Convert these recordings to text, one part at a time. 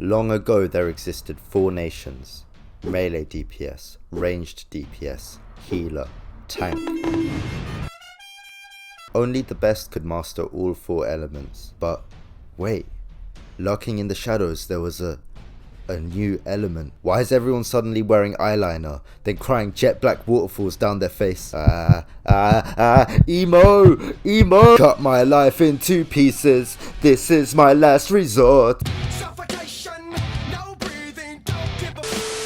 Long ago there existed 4 nations: melee DPS, ranged DPS, healer, tank. Only the best could master all 4 elements. But wait, lurking in the shadows there was a new element. Why is everyone suddenly wearing eyeliner, then crying jet black waterfalls down their face? Emo! Cut my life in 2 pieces, this is my last resort.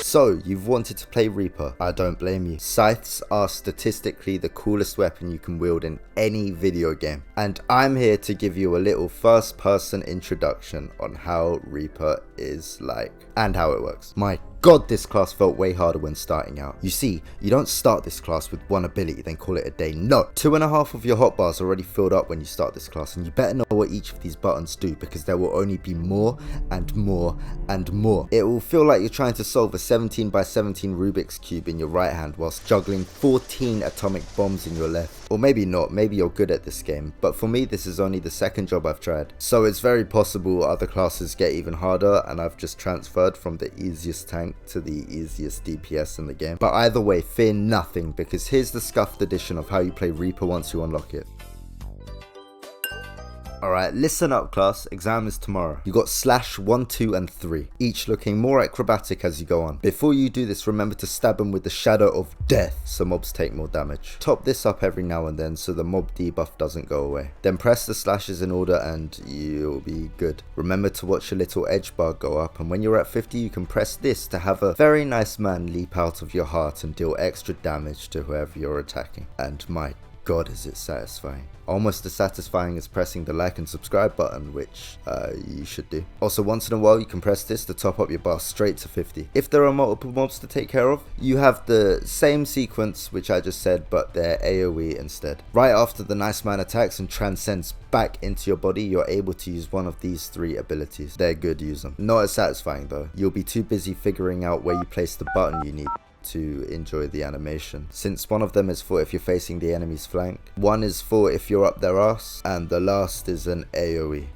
So, you've wanted to play Reaper, I don't blame you. Scythes are statistically the coolest weapon you can wield in any video game. And I'm here to give you a little first person introduction on how Reaper is like, and how it works. My god, this class felt way harder when starting out. You see, you don't start this class with 1 ability then call it a day. No, 2.5 of your hotbars are already filled up when you start this class, and you better know what each of these buttons do, because there will only be more and more and more. It will feel like you're trying to solve a 17 by 17 Rubik's Cube in your right hand whilst juggling 14 atomic bombs in your left. Or maybe not, maybe you're good at this game, but for me this is only the 2nd job I've tried. So it's very possible other classes get even harder, and I've just transferred from the easiest tank to the easiest DPS in the game. But either way, fear nothing, because here's the scuffed edition of how you play Reaper once you unlock it. Alright, listen up class, exam is tomorrow. You got slash 1, 2 and 3, each looking more acrobatic as you go on. Before you do this, remember to stab them with the shadow of death so mobs take more damage. Top this up every now and then so the mob debuff doesn't go away. Then press the slashes in order and you'll be good. Remember to watch your little edge bar go up, and when you're at 50 you can press this to have a very nice man leap out of your heart and deal extra damage to whoever you're attacking. And my god, is it satisfying. Almost as satisfying as pressing the like and subscribe button, which you should do. Also, once in a while you can press this to top up your bar straight to 50. If there are multiple mobs to take care of, you have the same sequence which I just said, but they're AoE instead. Right after the nice man attacks and transcends back into your body, you're able to use one of these 3 abilities. They're good, use them. Not as satisfying though. You'll be too busy figuring out where you place the button you need to enjoy the animation, since one of them is for if you're facing the enemy's flank, one is for if you're up their ass, and the last is an AoE.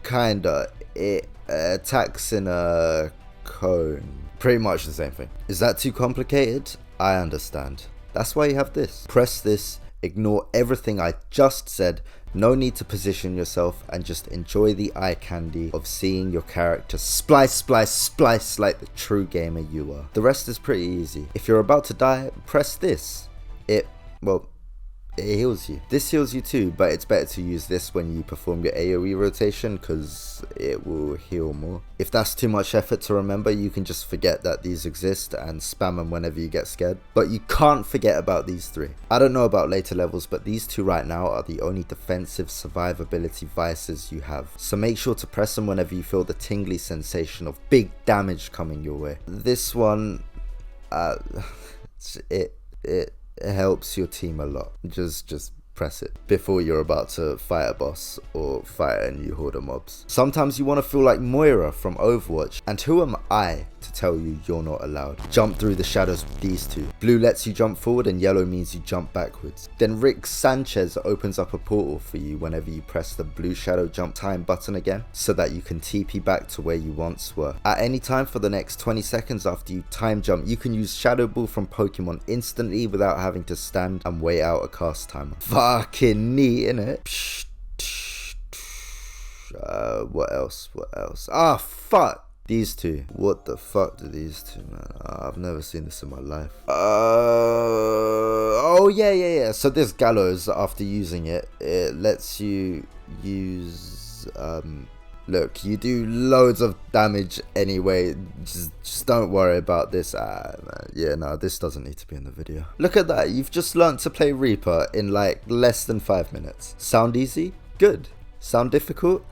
Kinda, it attacks in a cone. Pretty much the same thing. Is that too complicated? I understand. That's why you have this. Press this, ignore everything I just said, no need to position yourself, and just enjoy the eye candy of seeing your character splice, splice, splice like the true gamer you are. The rest is pretty easy. If you're about to die, press this. It heals you. This heals you too, but it's better to use this when you perform your AoE rotation because it will heal more. If that's too much effort to remember, you can just forget that these exist and spam them whenever you get scared. But you can't forget about these 3. I don't know about later levels, but these 2 right now are the only defensive survivability vices you have. So make sure to press them whenever you feel the tingly sensation of big damage coming your way. This one, it helps your team a lot. Just press it before you're about to fight a boss or fight a new horde of mobs. Sometimes you want to feel like Moira from Overwatch, and who am I to tell you you're not allowed? Jump through the shadows with these 2. Blue lets you jump forward and yellow means you jump backwards. Then Rick Sanchez opens up a portal for you whenever you press the blue shadow jump time button again, so that you can TP back to where you once were. At any time for the next 20 seconds after you time jump, you can use Shadow Ball from Pokemon instantly without having to stand and wait out a cast timer. Fucking neat, innit? What else? Ah, fuck! These 2. What the fuck do these 2, man? I've never seen this in my life. Oh yeah. So this gallows, after using it, it lets you use, look, you do loads of damage anyway. Just don't worry about this. Man. Yeah, no, this doesn't need to be in the video. Look at that. You've just learnt to play Reaper in like less than 5 minutes. Sound easy? Good. Sound difficult?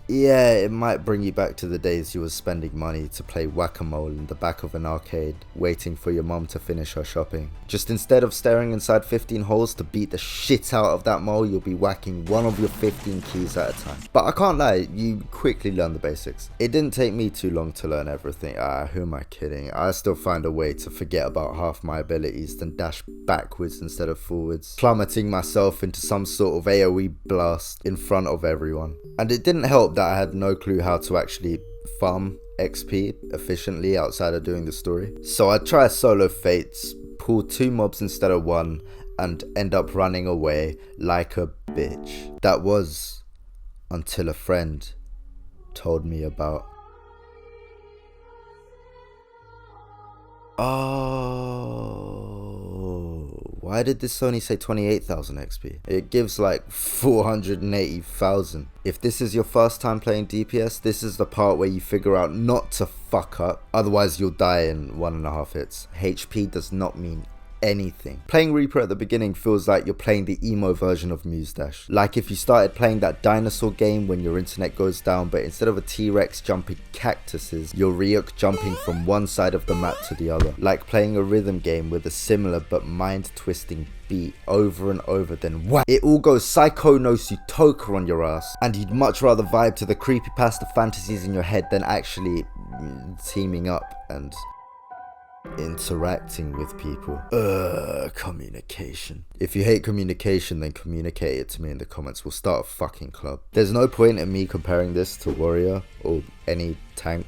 Yeah, it might bring you back to the days you were spending money to play whack-a-mole in the back of an arcade, waiting for your mum to finish her shopping. Just instead of staring inside 15 holes to beat the shit out of that mole, you'll be whacking one of your 15 keys at a time. But I can't lie, you quickly learn the basics. It didn't take me too long to learn everything. Who am I kidding? I still find a way to forget about half my abilities, then dash backwards instead of forwards, plummeting myself into some sort of AoE blast in front of everyone. And it didn't help that I had no clue how to actually farm XP efficiently outside of doing the story. So I'd try solo fates, pull 2 mobs instead of 1, and end up running away like a bitch. That was until a friend told me about. Oh, why did this only say 28,000 XP? It gives like 480,000. If this is your first time playing DPS, this is the part where you figure out not to fuck up, otherwise you'll die in 1.5 hits. HP does not mean anything. Playing Reaper at the beginning feels like you're playing the emo version of Muse Dash. Like if you started playing that dinosaur game when your internet goes down, but instead of a T-Rex jumping cactuses, you're Ryuk jumping from one side of the map to the other. Like playing a rhythm game with a similar but mind-twisting beat over and over, then whack, it all goes Psycho no Sutoka on your ass, and you'd much rather vibe to the creepypasta fantasies in your head than actually teaming up and interacting with people. Communication. If you hate communication, then communicate it to me in the comments. We'll start a fucking club. There's no point in me comparing this to Warrior or any tank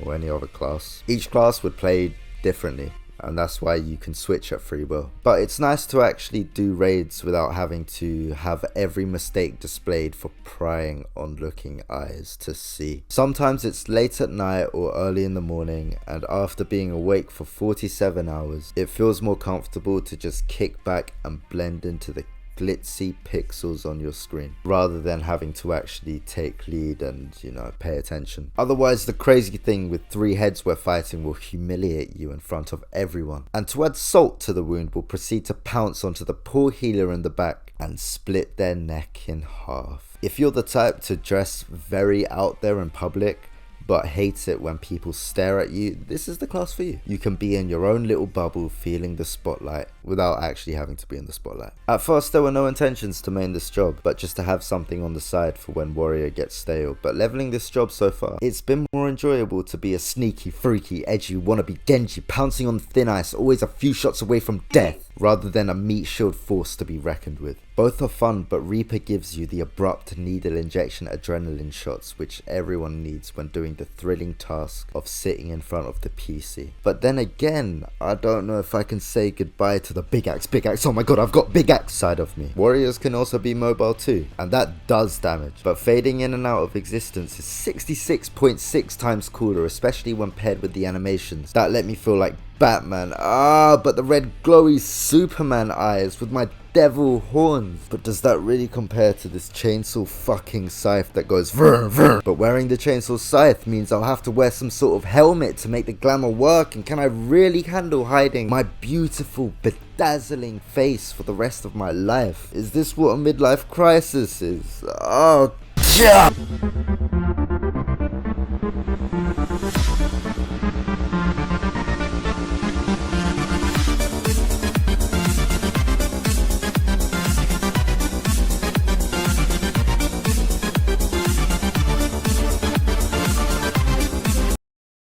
or any other class. Each class would play differently, and that's why you can switch at free will. But it's nice to actually do raids without having to have every mistake displayed for prying onlooking eyes to see. Sometimes it's late at night or early in the morning, and after being awake for 47 hours, it feels more comfortable to just kick back and blend into the glitzy pixels on your screen rather than having to actually take lead and, you know, pay attention. Otherwise, the crazy thing with 3 heads we're fighting will humiliate you in front of everyone, and to add salt to the wound, will proceed to pounce onto the poor healer in the back and split their neck in half. If you're the type to dress very out there in public but hates it when people stare at you, this is the class for you. You can be in your own little bubble feeling the spotlight without actually having to be in the spotlight. At first there were no intentions to main this job, but just to have something on the side for when Warrior gets stale. But leveling this job so far, it's been more enjoyable to be a sneaky, freaky, edgy, wannabe Genji pouncing on thin ice, always a few shots away from death, rather than a meat shield force to be reckoned with. Both are fun, but Reaper gives you the abrupt needle injection adrenaline shots which everyone needs when doing the thrilling task of sitting in front of the PC. But then again, I don't know if I can say goodbye to the big axe, oh my god, I've got big axe side of me. Warriors can also be mobile too, and that does damage, but fading in and out of existence is 66.6 times cooler, especially when paired with the animations that let me feel like Batman. But the red glowy Superman eyes with my devil horns. But does that really compare to this chainsaw fucking scythe that goes vrr vrr? But wearing the chainsaw scythe means I'll have to wear some sort of helmet to make the glamour work, and can I really handle hiding my beautiful bedazzling face for the rest of my life? Is this what a midlife crisis is? Oh, yeah.